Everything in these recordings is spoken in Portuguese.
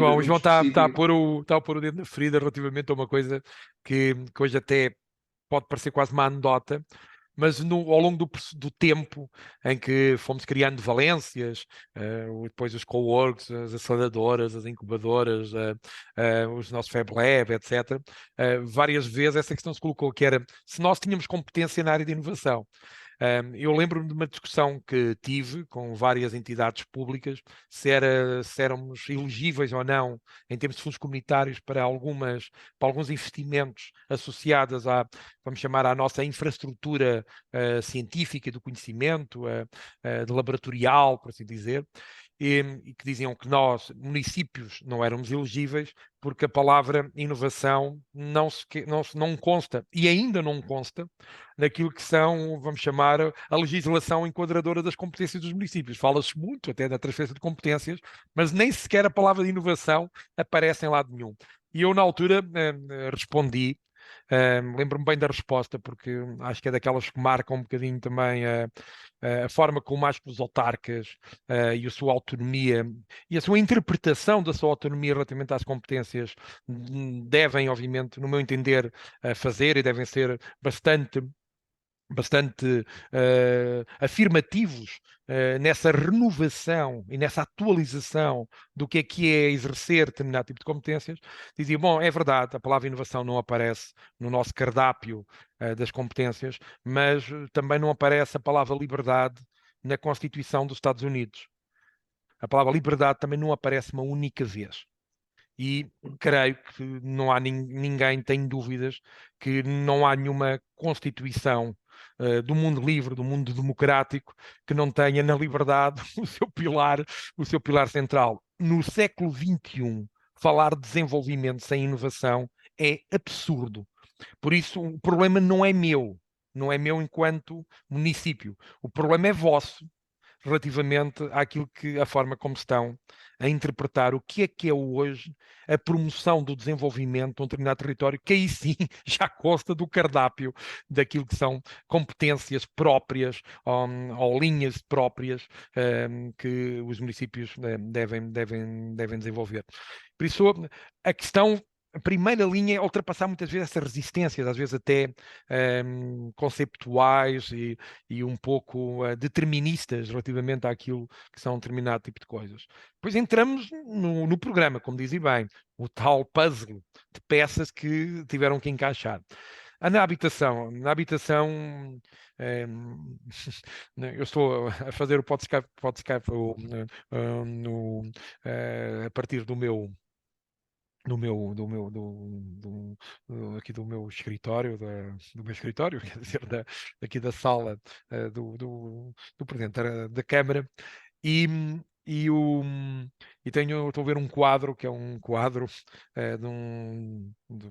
O muito João está a específico. pôr o dedo na ferida relativamente a uma coisa que hoje até pode parecer quase uma anedota, mas ao longo do tempo em que fomos criando valências, depois os coworks, as aceleradoras, as incubadoras, os nossos Fab Lab, etc., várias vezes essa questão se colocou, que era se nós tínhamos competência na área de inovação. Eu lembro-me de uma discussão que tive com várias entidades públicas se éramos elegíveis ou não em termos de fundos comunitários para alguns investimentos associados vamos chamar, à nossa infraestrutura científica do conhecimento, de laboratorial, por assim dizer, e que diziam que nós, municípios, não éramos elegíveis porque a palavra inovação não consta, e ainda não consta, naquilo que são, vamos chamar, a legislação enquadradora das competências dos municípios. Fala-se muito até da transferência de competências, mas nem sequer a palavra de inovação aparece em lado nenhum. E eu, na altura, respondi. Lembro-me bem da resposta, porque acho que é daquelas que marcam um bocadinho também a forma como acho que os autarcas e a sua autonomia e a sua interpretação da sua autonomia relativamente às competências devem, obviamente, no meu entender, fazer e devem ser bastante afirmativos nessa renovação e nessa atualização do que é exercer determinado tipo de competências, dizia, bom, é verdade, a palavra inovação não aparece no nosso cardápio das competências, mas também não aparece a palavra liberdade na Constituição dos Estados Unidos. A palavra liberdade também não aparece uma única vez. E creio que não há ninguém tem dúvidas que não há nenhuma Constituição do mundo livre, do mundo democrático, que não tenha na liberdade o seu pilar central. No século XXI, falar de desenvolvimento sem inovação é absurdo. Por isso, o problema não é meu enquanto município. O problema é vosso relativamente à forma como estão a interpretar o que é hoje a promoção do desenvolvimento de um determinado território, que aí sim já consta do cardápio daquilo que são competências próprias ou linhas próprias que os municípios devem desenvolver. Por isso, a primeira linha é ultrapassar muitas vezes essas resistências, às vezes até conceptuais e um pouco deterministas relativamente àquilo que são um determinado tipo de coisas. Depois entramos no programa, como dizia bem, o tal puzzle de peças que tiveram que encaixar. Na habitação eu estou a fazer o podcast a partir aqui do meu escritório, do meu escritório, quer dizer, aqui da sala do Presidente da Câmara, e, e, o, estou a ver um quadro, que é um quadro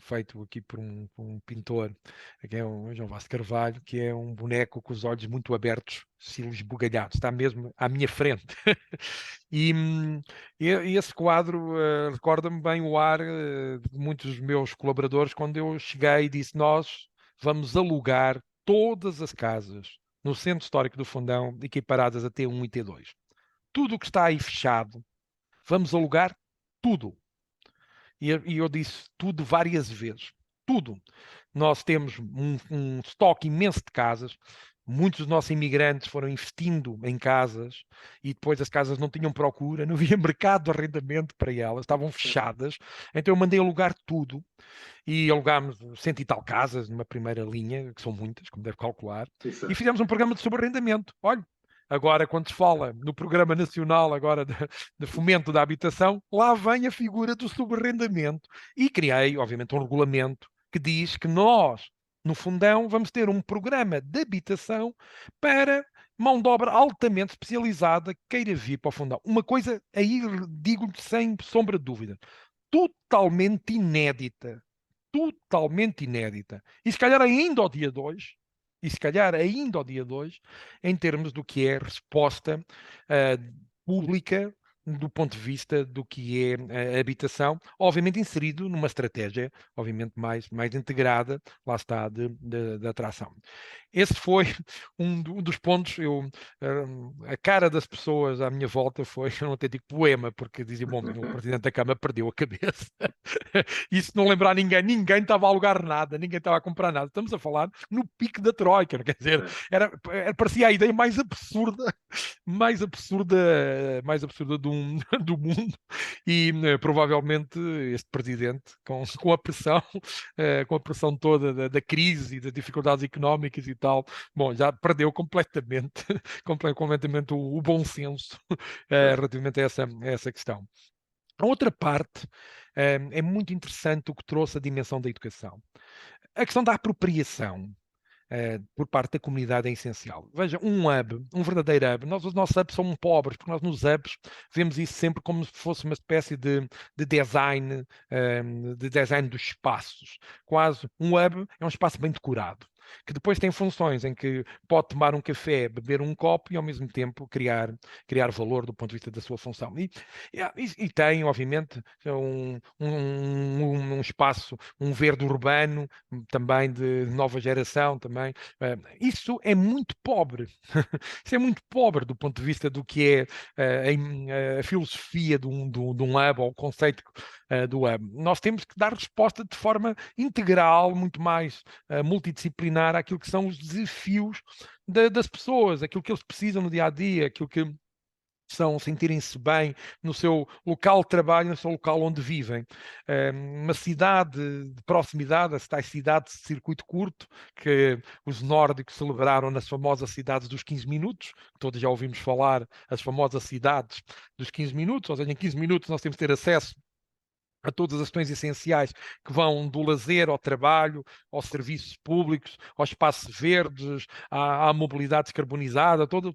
feito aqui por um pintor, que é o João Vaz de Carvalho, que é um boneco com os olhos muito abertos, cílios esbugalhados, está mesmo à minha frente. E, e esse quadro recorda-me bem o ar de muitos dos meus colaboradores quando eu cheguei e disse: Nós vamos alugar todas as casas no Centro Histórico do Fundão, equiparadas a T1 e T2. Tudo o que está aí fechado, vamos alugar tudo. E eu disse tudo várias vezes. Tudo. Nós temos um estoque imenso de casas. Muitos dos nossos imigrantes foram investindo em casas e depois as casas não tinham procura, não havia mercado de arrendamento para elas, estavam fechadas. Então eu mandei alugar tudo e alugámos 100 e tal casas numa primeira linha, que são muitas, como deve calcular, e Exato. fizemos um programa de subarrendamento. Olha, agora quando se fala no Programa Nacional agora de Fomento da Habitação, lá vem a figura do subarrendamento. E criei, obviamente, um regulamento que diz que nós, no Fundão, vamos ter um programa de habitação para mão de obra altamente especializada que queira vir para o Fundão. Uma coisa aí, digo-lhe sem sombra de dúvida, totalmente inédita. Totalmente inédita. E se calhar ainda ao dia 2, em termos do que é resposta pública do ponto de vista do que é a habitação, obviamente inserido numa estratégia, obviamente mais integrada, lá está, de atração. Esse foi um dos pontos. A cara das pessoas à minha volta foi um autêntico poema, porque dizia, bom, o Presidente da Câmara perdeu a cabeça. E se não lembrar ninguém estava a alugar nada, ninguém estava a comprar nada. Estamos a falar no pico da Troika, quer dizer, parecia a ideia mais absurda do mundo. E provavelmente este presidente, com a pressão toda da crise e das dificuldades económicas e tal, bom, já perdeu completamente, completamente o bom senso relativamente a essa questão. A outra parte é muito interessante o que trouxe a dimensão da educação. A questão da apropriação por parte da comunidade é essencial. Veja, um verdadeiro hub, os nossos hubs são pobres, porque nós nos hubs vemos isso sempre como se fosse uma espécie de design dos espaços. Quase um hub é um espaço bem decorado, que depois tem funções em que pode tomar um café, beber um copo e ao mesmo tempo criar valor do ponto de vista da sua função. E tem, obviamente, um espaço, um verde urbano, também de nova geração, também. Isso é muito pobre. Isso é muito pobre do ponto de vista do que é a filosofia de um hub, ou o conceito do hub. Nós temos que dar resposta de forma integral, muito mais multidisciplinar àquilo que são os desafios das pessoas, aquilo que eles precisam no dia a dia, aquilo que são sentirem-se bem no seu local de trabalho, no seu local onde vivem. Uma cidade de proximidade, a tais cidade de circuito curto, que os nórdicos celebraram nas famosas cidades dos 15 minutos, todos já ouvimos falar, as famosas cidades dos 15 minutos, ou seja, em 15 minutos nós temos que ter acesso a todas as questões essenciais que vão do lazer ao trabalho, aos serviços públicos, aos espaços verdes, à mobilidade descarbonizada, todo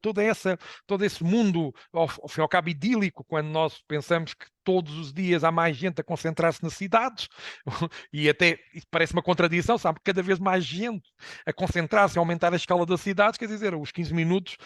esse mundo, ao fim e ao cabo, idílico, quando nós pensamos que todos os dias há mais gente a concentrar-se nas cidades, e até isso parece uma contradição, sabe? Cada vez mais gente a concentrar-se, a aumentar a escala das cidades, quer dizer, os 15 minutos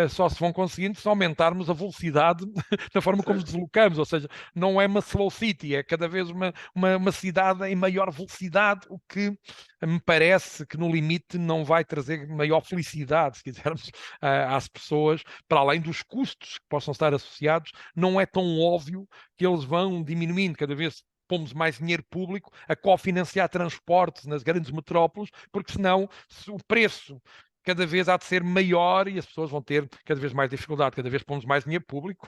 só se vão conseguindo se aumentarmos a velocidade da forma como nos deslocamos, ou seja, não é uma slow city, é cada vez uma cidade em maior velocidade, o que me parece que no limite não vai trazer maior felicidade, se quisermos, às pessoas, para além dos custos que possam estar associados, não é tão óbvio que eles vão diminuindo cada vez. Pomos mais dinheiro público a cofinanciar transportes nas grandes metrópoles, porque senão o preço cada vez há de ser maior e as pessoas vão ter cada vez mais dificuldade, cada vez pomos mais dinheiro público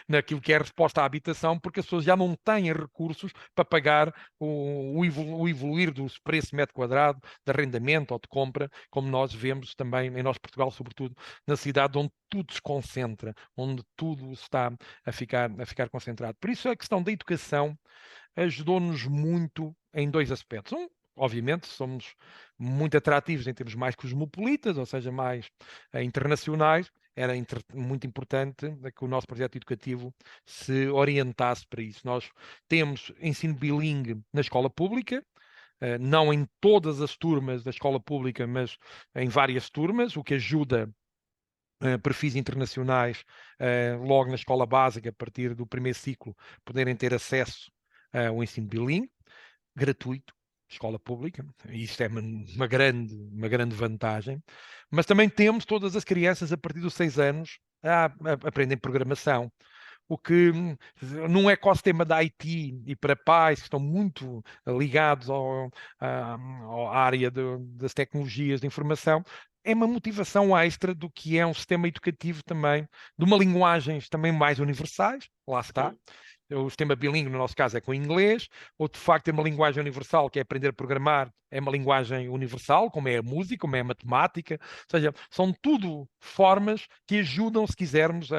naquilo que é a resposta à habitação, porque as pessoas já não têm recursos para pagar o evoluir do preço metro quadrado, de arrendamento ou de compra, como nós vemos também em nosso Portugal, sobretudo na cidade onde tudo se concentra, onde tudo está a ficar concentrado. Por isso a questão da educação ajudou-nos muito em dois aspectos. Obviamente, somos muito atrativos em termos mais cosmopolitas, ou seja, mais internacionais. Era muito importante que o nosso projeto educativo se orientasse para isso. Nós temos ensino bilingue na escola pública, não em todas as turmas da escola pública, mas em várias turmas, o que ajuda perfis internacionais logo na escola básica, a partir do primeiro ciclo, poderem ter acesso ao ensino bilingue, gratuito, escola pública. Isto é uma grande vantagem. Mas também temos todas as crianças a partir dos 6 anos a aprendem programação. O que num ecossistema da IT e para pais que estão muito ligados à área das tecnologias de informação, é uma motivação extra do que é um sistema educativo também, de uma linguagens também mais universais, lá está. O sistema bilíngue, no nosso caso, é com inglês, ou de facto é uma linguagem universal, que é aprender a programar, é uma linguagem universal, como é a música, como é a matemática, ou seja, são tudo formas que ajudam, se quisermos,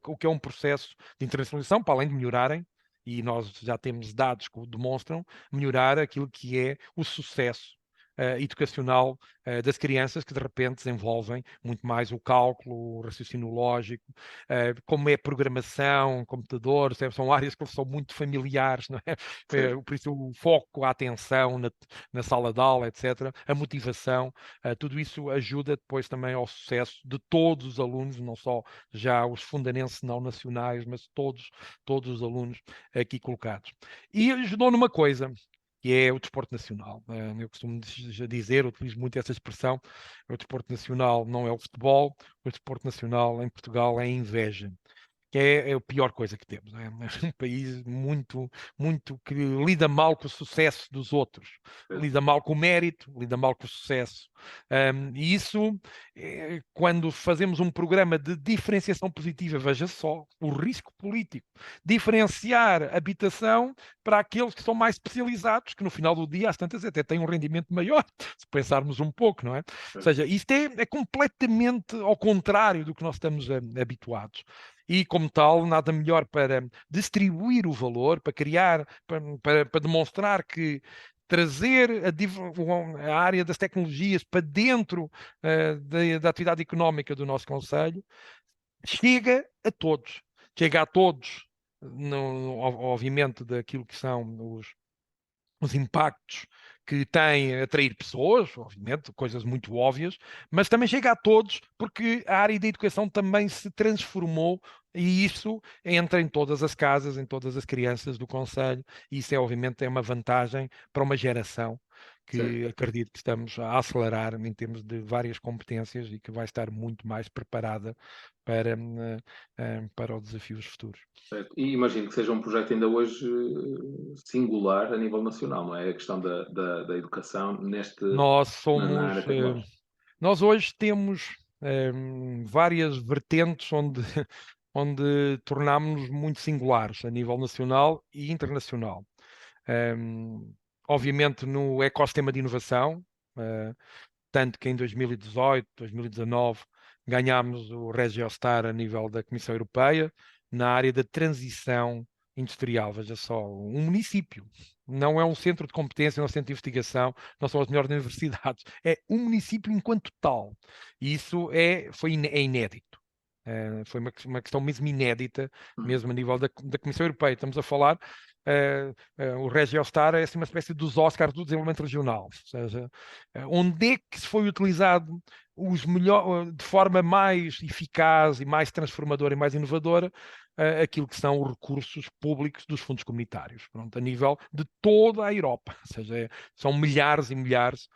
o que é um processo de internacionalização, para além de melhorarem, e nós já temos dados que o demonstram, melhorar aquilo que é o sucesso educacional das crianças, que de repente desenvolvem muito mais o cálculo, o raciocínio lógico, como é programação, computadores, são áreas que são muito familiares, não é? Por isso o foco, a atenção na sala de aula, etc., a motivação, tudo isso ajuda depois também ao sucesso de todos os alunos, não só já os fundanenses não nacionais, mas todos os alunos aqui colocados. E ajudou numa coisa, que é o desporto nacional. Eu costumo dizer, utilizo muito essa expressão, o desporto nacional não é o futebol, o desporto nacional em Portugal é a inveja, que é a pior coisa que temos. É um país muito que lida mal com o sucesso dos outros, lida mal com o mérito, lida mal com o sucesso. E isso, quando fazemos um programa de diferenciação positiva, veja só, o risco político, diferenciar habitação para aqueles que são mais especializados, que no final do dia, às tantas, até têm um rendimento maior, se pensarmos um pouco, não é? Ou seja, isto é completamente ao contrário do que nós estamos habituados. E, como tal, nada melhor para distribuir o valor, para criar, para demonstrar que trazer a área das tecnologias para dentro da atividade económica do nosso concelho chega a todos. Chega a todos, obviamente, daquilo que são os impactos que tem atrair pessoas, obviamente, coisas muito óbvias, mas também chega a todos porque a área da educação também se transformou e isso entra em todas as casas, em todas as crianças do concelho, e isso obviamente é uma vantagem para uma geração que acredito que estamos a acelerar em termos de várias competências e que vai estar muito mais preparada para os desafios futuros. Certo. E imagino que seja um projeto ainda hoje singular a nível nacional, não é? A questão da educação Nós na somos, área tecnológica. nós hoje temos várias vertentes onde tornámos-nos muito singulares a nível nacional e internacional. Obviamente no ecossistema de inovação, tanto que em 2018, 2019 ganhámos o Regiostar a nível da Comissão Europeia na área da transição industrial. Veja só, um município não é um centro de competência, não é um centro de investigação, não são as melhores universidades, é um município enquanto tal. E isso é inédito. Foi uma questão mesmo inédita, mesmo a nível da Comissão Europeia. Estamos a falar, o Regiostar é assim, uma espécie dos Oscars do desenvolvimento regional. Ou seja, onde é que se foi utilizado de forma mais eficaz e mais transformadora e mais inovadora aquilo que são os recursos públicos dos fundos comunitários, pronto, a nível de toda a Europa. Ou seja, são milhares e milhares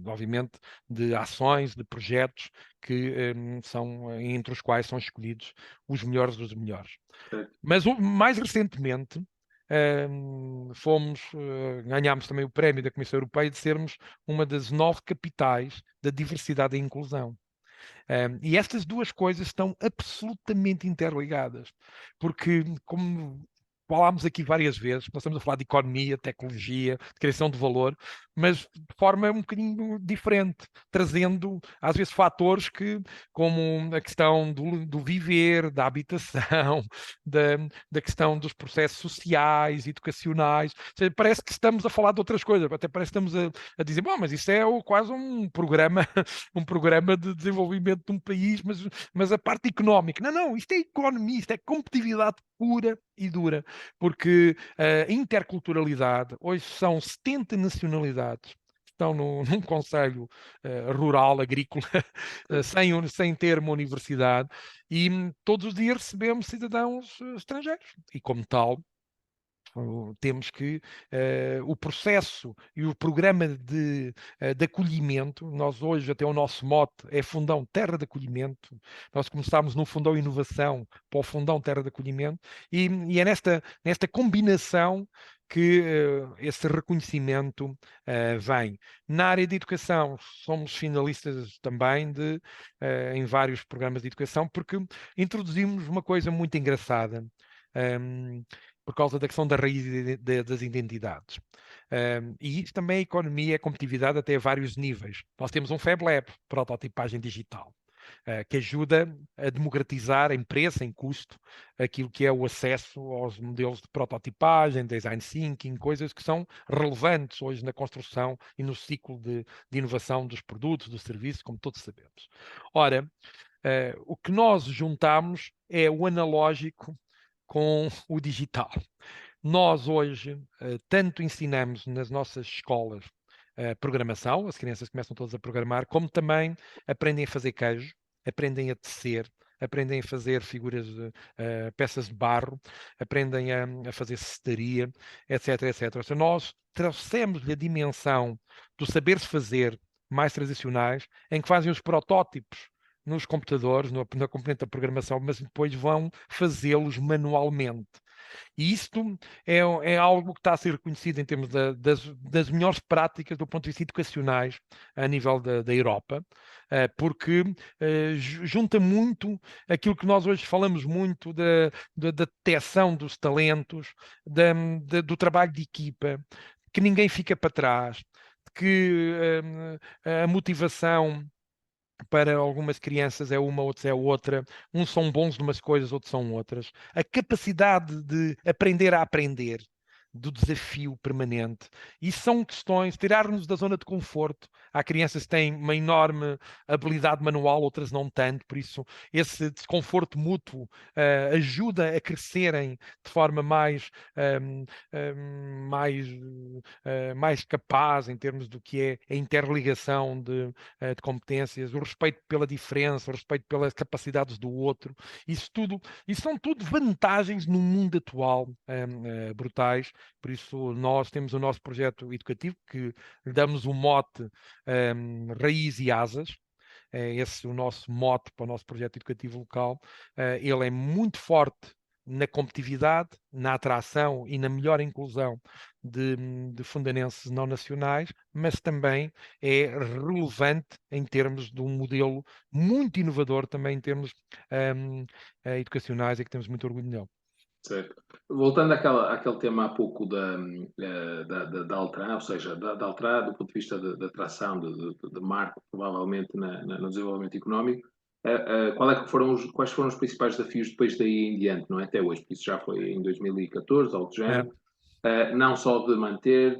obviamente, de ações, de projetos que são, entre os quais são escolhidos os melhores dos melhores. Certo. Mas mais recentemente ganhámos também o prémio da Comissão Europeia de sermos uma das 9 capitais da diversidade e inclusão. E estas duas coisas estão absolutamente interligadas, porque, como falámos aqui várias vezes, nós estamos a falar de economia, tecnologia, de criação de valor, mas de forma um bocadinho diferente, trazendo às vezes fatores como a questão do viver, da habitação, da questão dos processos sociais, educacionais. Ou seja, parece que estamos a falar de outras coisas, até parece que estamos a dizer, bom, mas isso é quase um programa, um programa de desenvolvimento de um país, mas a parte económica. Não, isto é economia, isto é competitividade pura e dura, porque a interculturalidade, hoje são 70 nacionalidades que estão num concelho rural, agrícola, sem ter uma universidade, e todos os dias recebemos cidadãos estrangeiros, e como tal, temos que o processo e o programa de acolhimento, nós hoje até o nosso mote é Fundão Terra de Acolhimento, nós começámos no Fundão Inovação para o Fundão Terra de Acolhimento, e é nesta combinação que esse reconhecimento vem. Na área de educação, somos finalistas também em vários programas de educação, porque introduzimos uma coisa muito engraçada. Por causa da questão da raiz das identidades. E isso também é economia, é competitividade até a vários níveis. Nós temos um Fab Lab, prototipagem digital. que ajuda a democratizar em preço, em custo, aquilo que é o acesso aos modelos de prototipagem, design thinking, coisas que são relevantes hoje na construção e no ciclo de inovação dos produtos, dos serviços, como todos sabemos. Ora, o que nós juntamos é o analógico com o digital. Nós hoje tanto ensinamos nas nossas escolas programação, as crianças começam todas a programar, como também aprendem a fazer queijo, aprendem a tecer, aprendem a fazer figuras, peças de barro, aprendem a fazer cestaria, etc, etc. Ou seja, nós trouxemos-lhe a dimensão do saber-se fazer mais tradicionais, em que fazem os protótipos nos computadores, na componente da programação, mas depois vão fazê-los manualmente. E isto é algo que está a ser reconhecido em termos das melhores práticas do ponto de vista educacionais a nível da Europa, porque junta muito aquilo que nós hoje falamos muito da detecção dos talentos, do trabalho de equipa, que ninguém fica para trás, que a motivação para algumas crianças é uma, outras é outra. Uns são bons numas coisas, outros são outras. A capacidade de aprender a aprender, do desafio permanente. Isso são questões, tirar-nos da zona de conforto. Há crianças que têm uma enorme habilidade manual, outras não tanto, por isso esse desconforto mútuo ajuda a crescerem de forma mais capaz em termos do que é a interligação de competências, o respeito pela diferença, o respeito pelas capacidades do outro. Isso são tudo vantagens no mundo atual brutais. Por isso, nós temos o nosso projeto educativo que lhe damos o mote Raiz e Asas. É esse o nosso mote para o nosso projeto educativo local. Ele é muito forte na competitividade, na atração e na melhor inclusão de fundanenses não nacionais, mas também é relevante em termos de um modelo muito inovador também em termos educacionais e que temos muito orgulho nele. Certo. Voltando àquele tema há pouco da Altran, ou seja, da Altran do ponto de vista da atração, de marco, provavelmente no desenvolvimento económico, quais foram os principais desafios depois daí em diante, não é? Até hoje, porque isso já foi em 2014, algo do género, não só de manter,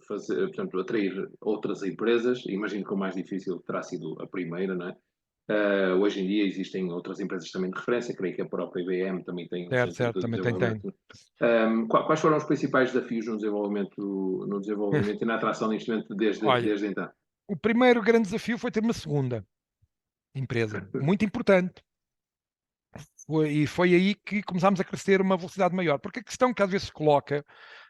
portanto, atrair outras empresas, imagino que o mais difícil terá sido a primeira, não é? Hoje em dia existem outras empresas também de referência, creio que a própria IBM também tem um Certo, centro certo, de também tem. desenvolvimento. Quais foram os principais desafios no desenvolvimento e na atração de investimento Olha, desde então? o primeiro grande desafio foi ter uma segunda empresa, muito importante. E foi aí que começámos a crescer uma velocidade maior. Porque a questão que às vezes se coloca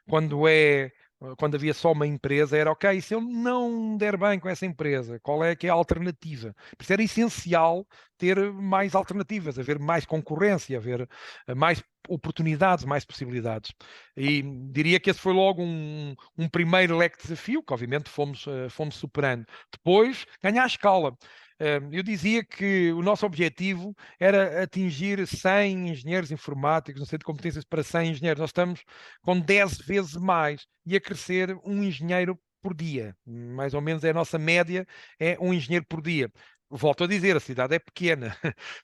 quando havia só uma empresa era, ok, se eu não der bem com essa empresa, qual é que é a alternativa? Por isso era essencial ter mais alternativas, haver mais concorrência, haver mais oportunidades, mais possibilidades. E diria que esse foi logo um primeiro leque de desafio, que obviamente fomos superando. Depois, ganhar a escala. Eu dizia que o nosso objetivo era atingir 100 engenheiros informáticos, no centro de competências para 100 engenheiros. Nós estamos com 10 vezes mais e a crescer um engenheiro por dia. Mais ou menos é a nossa média, é um engenheiro por dia. Volto a dizer, a cidade é pequena,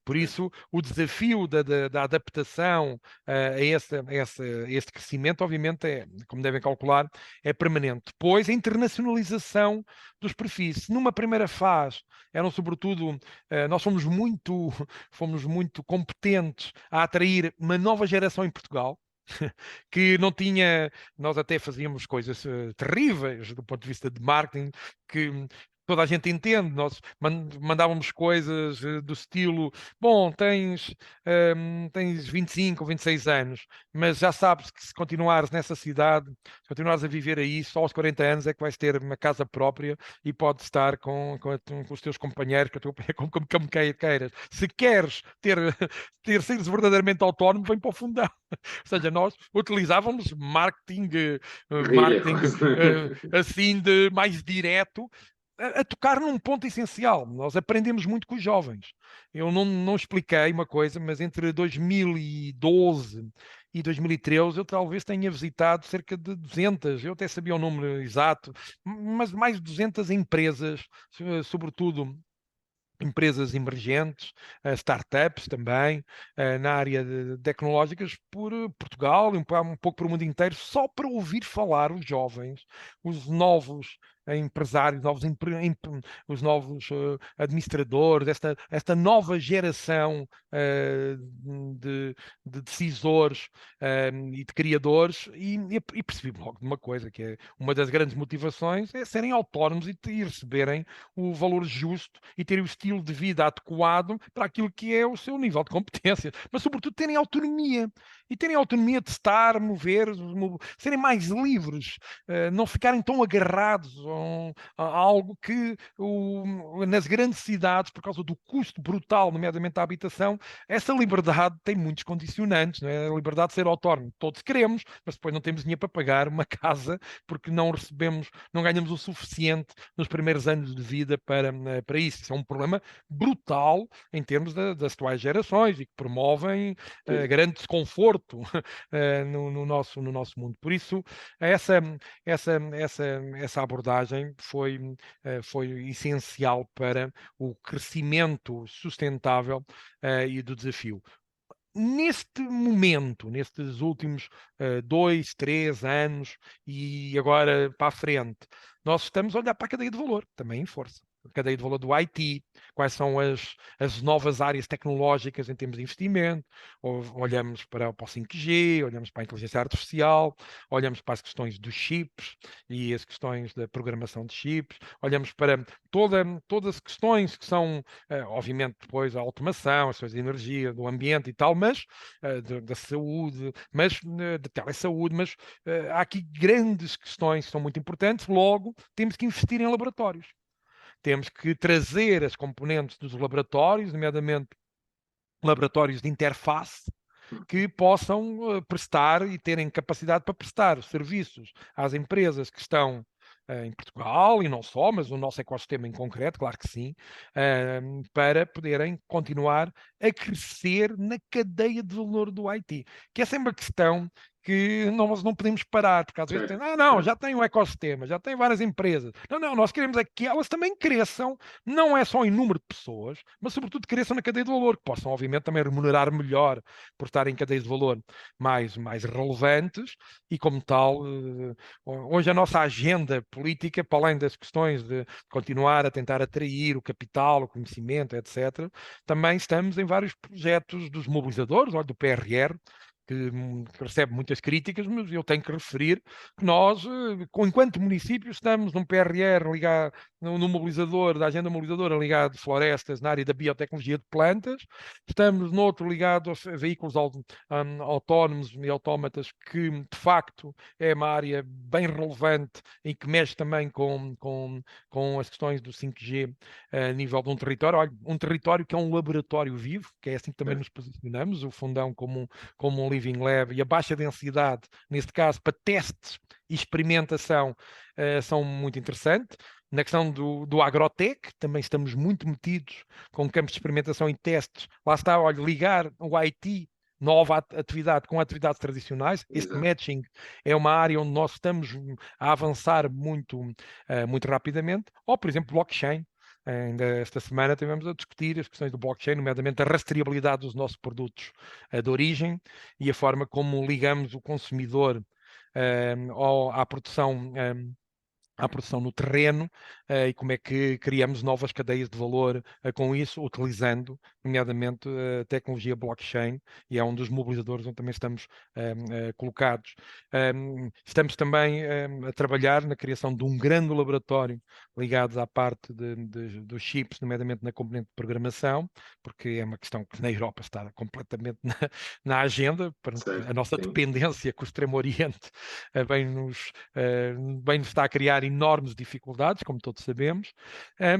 por isso o desafio da adaptação a este crescimento, obviamente, como devem calcular, é permanente. Depois, a internacionalização dos perfis. Numa primeira fase, eram sobretudo, nós fomos muito competentes a atrair uma nova geração em Portugal, que não tinha, nós até fazíamos coisas terríveis do ponto de vista de marketing, que toda a gente entende, nós mandávamos coisas do estilo, bom, tens 25 ou 26 anos, mas já sabes que se continuares nessa cidade, se continuares a viver aí, só aos 40 anos é que vais ter uma casa própria e podes estar com os teus companheiros, com a tua como queiras. Se queres seres verdadeiramente autónomo, vem para o fundão. Ou seja, nós utilizávamos Guerrilha. assim de mais direto, a tocar num ponto essencial. Nós aprendemos muito com os jovens. Eu não expliquei uma coisa, mas entre 2012 e 2013 eu talvez tenha visitado cerca de 200, eu até sabia o número exato, mas mais de 200 empresas, sobretudo empresas emergentes, startups também, na área de tecnológicas, por Portugal e um pouco por o mundo inteiro, só para ouvir falar os jovens, os novos empresários, os novos administradores, esta nova geração de decisores e de criadores, e percebi logo de uma coisa, que é uma das grandes motivações é serem autónomos e receberem o valor justo e terem o estilo de vida adequado para aquilo que é o seu nível de competência, mas sobretudo terem autonomia e terem autonomia de estar, mover, serem mais livres, não ficarem tão agarrados a algo que nas grandes cidades, por causa do custo brutal, nomeadamente a habitação, essa liberdade tem muitos condicionantes, não é? A liberdade de ser autónomo, todos queremos, mas depois não temos dinheiro para pagar uma casa porque não recebemos, não ganhamos o suficiente nos primeiros anos de vida para isso. Isso é um problema brutal em termos das atuais gerações e que promovem grande desconforto no nosso mundo. Por isso, essa abordagem foi essencial para o crescimento sustentável e do desafio. Neste momento, nestes últimos 2, 3 anos e agora para a frente, nós estamos a olhar para a cadeia de valor, também em força. A cadeia de valor do IT, quais são as novas áreas tecnológicas em termos de investimento, olhamos para o 5G, olhamos para a inteligência artificial, olhamos para as questões dos chips e as questões da programação de chips, olhamos para todas as questões que são, obviamente, depois a automação, as questões de energia, do ambiente e tal, mas da saúde, mas da telesaúde, mas há aqui grandes questões que são muito importantes. Logo, temos que investir em laboratórios. Temos que trazer as componentes dos laboratórios, nomeadamente laboratórios de interface, que possam prestar e terem capacidade para prestar serviços às empresas que estão em Portugal e não só, mas o nosso ecossistema em concreto, claro que sim, para poderem continuar a crescer na cadeia de valor do IT, que é sempre a questão que nós não podemos parar, porque às vezes Certo, não, certo. já tem um ecossistema, já tem várias empresas. Não, nós queremos é que elas também cresçam, não é só em número de pessoas, mas sobretudo cresçam na cadeia de valor, que possam, obviamente, também remunerar melhor por estarem em cadeias de valor mais relevantes e, como tal, hoje a nossa agenda política, para além das questões de continuar a tentar atrair o capital, o conhecimento, etc., também estamos em vários projetos dos mobilizadores, olha, do PRR, que recebe muitas críticas, mas eu tenho que referir que nós, enquanto município, estamos num PRR ligado, no mobilizador, da agenda mobilizadora ligado a florestas na área da biotecnologia de plantas, estamos noutro ligado a veículos autónomos e autómatas, que de facto é uma área bem relevante e que mexe também com as questões do 5G a nível de um território. Olha, um território que é um laboratório vivo, que é assim que também nos posicionamos, o Fundão como um Living Lab, e a baixa densidade, neste caso, para testes e experimentação, são muito interessantes. Na questão do agrotech, também estamos muito metidos com campos de experimentação e testes. Lá está, olha, ligar o IT, nova atividade, com atividades tradicionais. Este Exato. matching é uma área onde nós estamos a avançar muito rapidamente. Ou, por exemplo, blockchain. Ainda esta semana estivemos a discutir as questões do blockchain, nomeadamente a rastreabilidade dos nossos produtos de origem e a forma como ligamos o consumidor à produção. À produção no terreno e como é que criamos novas cadeias de valor com isso, utilizando, nomeadamente, a tecnologia blockchain, e é um dos mobilizadores onde também estamos colocados. Estamos também a trabalhar na criação de um grande laboratório ligado à parte dos chips, nomeadamente na componente de programação, porque é uma questão que na Europa está completamente na agenda, para Certo, a nossa sim. dependência com o Extremo Oriente bem nos está a criar enormes dificuldades, como todos sabemos.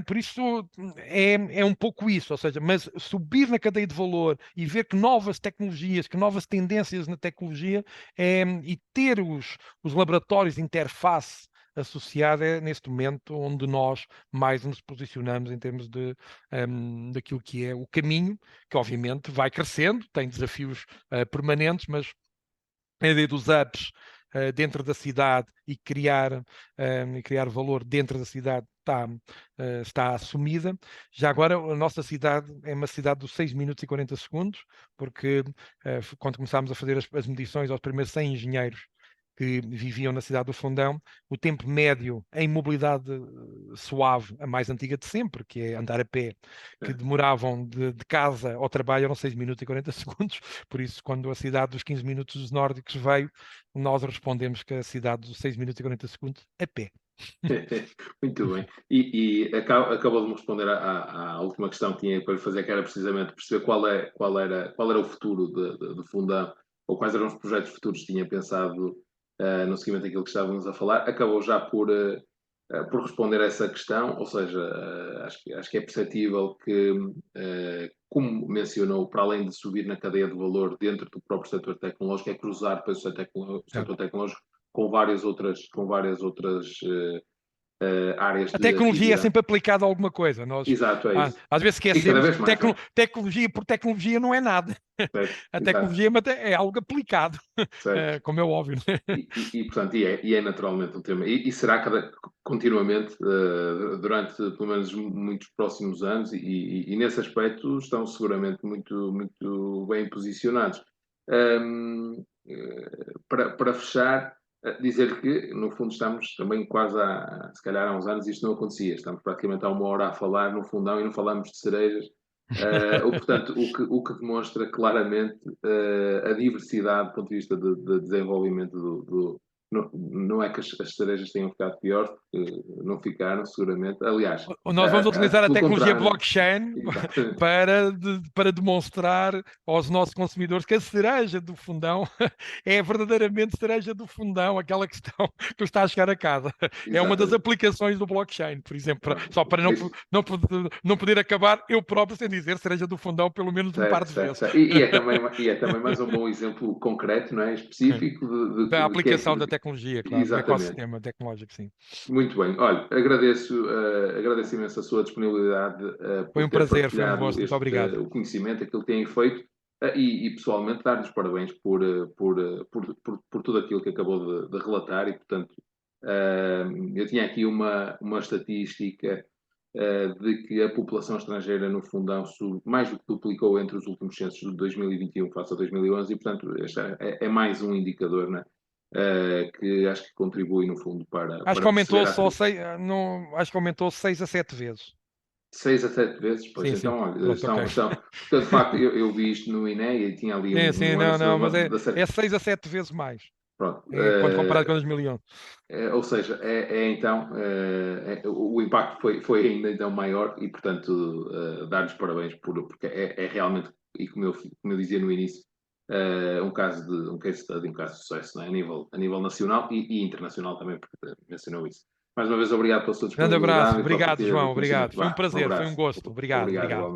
Por isso é um pouco isso, ou seja, mas subir na cadeia de valor e ver que novas tecnologias, que novas tendências na tecnologia e ter os laboratórios de interface associada é neste momento onde nós mais nos posicionamos em termos daquilo que é o caminho, que obviamente vai crescendo, tem desafios permanentes, mas a ideia dos apps dentro da cidade e criar valor dentro da cidade está assumida. Já agora, a nossa cidade é uma cidade dos 6 minutos e 40 segundos, porque quando começámos a fazer as medições aos primeiros 100 engenheiros que viviam na cidade do Fundão, o tempo médio em mobilidade suave, a mais antiga de sempre, que é andar a pé, que demoravam de casa ao trabalho eram 6 minutos e 40 segundos. Por isso, quando a cidade dos 15 minutos dos nórdicos veio, nós respondemos que a cidade dos 6 minutos e 40 segundos a pé. Muito bem. Acabou de me responder à última questão que tinha para lhe fazer, que era precisamente perceber qual era o futuro do Fundão, ou quais eram os projetos futuros que tinha pensado no seguimento daquilo que estávamos a falar. Acabou já por responder a essa questão, ou seja, acho que é perceptível que, como mencionou, para além de subir na cadeia de valor dentro do próprio setor tecnológico, é cruzar depois o setor tecnológico com várias outras áreas A de tecnologia é atividade. sempre aplicada a alguma coisa. Nós, Exato, é isso. às vezes E cada esquecemos vez que mais, não é? tecnologia por tecnologia não é nada. Certo, A exato, tecnologia é algo aplicado, certo. como é óbvio. Portanto, é naturalmente um tema. E será continuamente, durante pelo menos muitos próximos anos, e nesse aspecto estão seguramente muito, muito bem posicionados. Para fechar, dizer que, no fundo, estamos também quase se calhar há uns anos isto não acontecia. Estamos praticamente há 1 hora a falar no Fundão e não falamos de cerejas. Ou, portanto, o que demonstra claramente a diversidade do ponto de vista de desenvolvimento não é que as cerejas tenham ficado piores, porque não ficaram, seguramente. Aliás, Nós vamos utilizar a pelo tecnologia contrário, blockchain exatamente. para demonstrar aos nossos consumidores que a cereja do Fundão é verdadeiramente cereja do Fundão, aquela questão que está a chegar a casa. É uma das Exatamente. aplicações do blockchain, por exemplo, Pronto. só para não poder acabar eu próprio sem dizer cereja do Fundão pelo menos um par Certo, de certo, vezes. certo. E é também mais um bom exemplo concreto, não é? Específico Da de que é aplicação da tecnologia, claro, no exatamente. ecossistema tecnológico, sim. Muito bem. Olha, agradeço imenso a sua disponibilidade Foi por um ter prazer, foi um partilhado gosto, muito obrigado. o conhecimento, aquilo que têm feito e pessoalmente dar-lhes parabéns por tudo aquilo que acabou de relatar e, portanto, eu tinha aqui uma estatística de que a população estrangeira no Fundão mais do que duplicou entre os últimos censos de 2021 face a 2011 e, portanto, este é mais um indicador, né? Que acho que contribui, no fundo, Acho que para aumentou perceber só seis, não, acho que aumentou 6 a 7 vezes. 6 a 7 vezes, pois Sim, sim. então, olha, Pronto, ok. porque de facto eu vi isto no INE e tinha ali Sim, sim, um não, mas anúncio da é certa. 6 a 7 vezes mais, Pronto. quando comparado com 2011. Ou seja, então o impacto foi ainda então maior e, portanto, dar-lhes parabéns porque é realmente, e como eu dizia no início, um case study, um caso de sucesso, né? A nível nacional e internacional também, porque mencionou isso. Mais uma vez, obrigado pela sua Grande abraço, disponibilidade e pela obrigado, partilha do João, conhecimento. obrigado. Foi um Vá, um prazer, foi um abraço. gosto. Obrigado, Obrigado, obrigado. igualmente.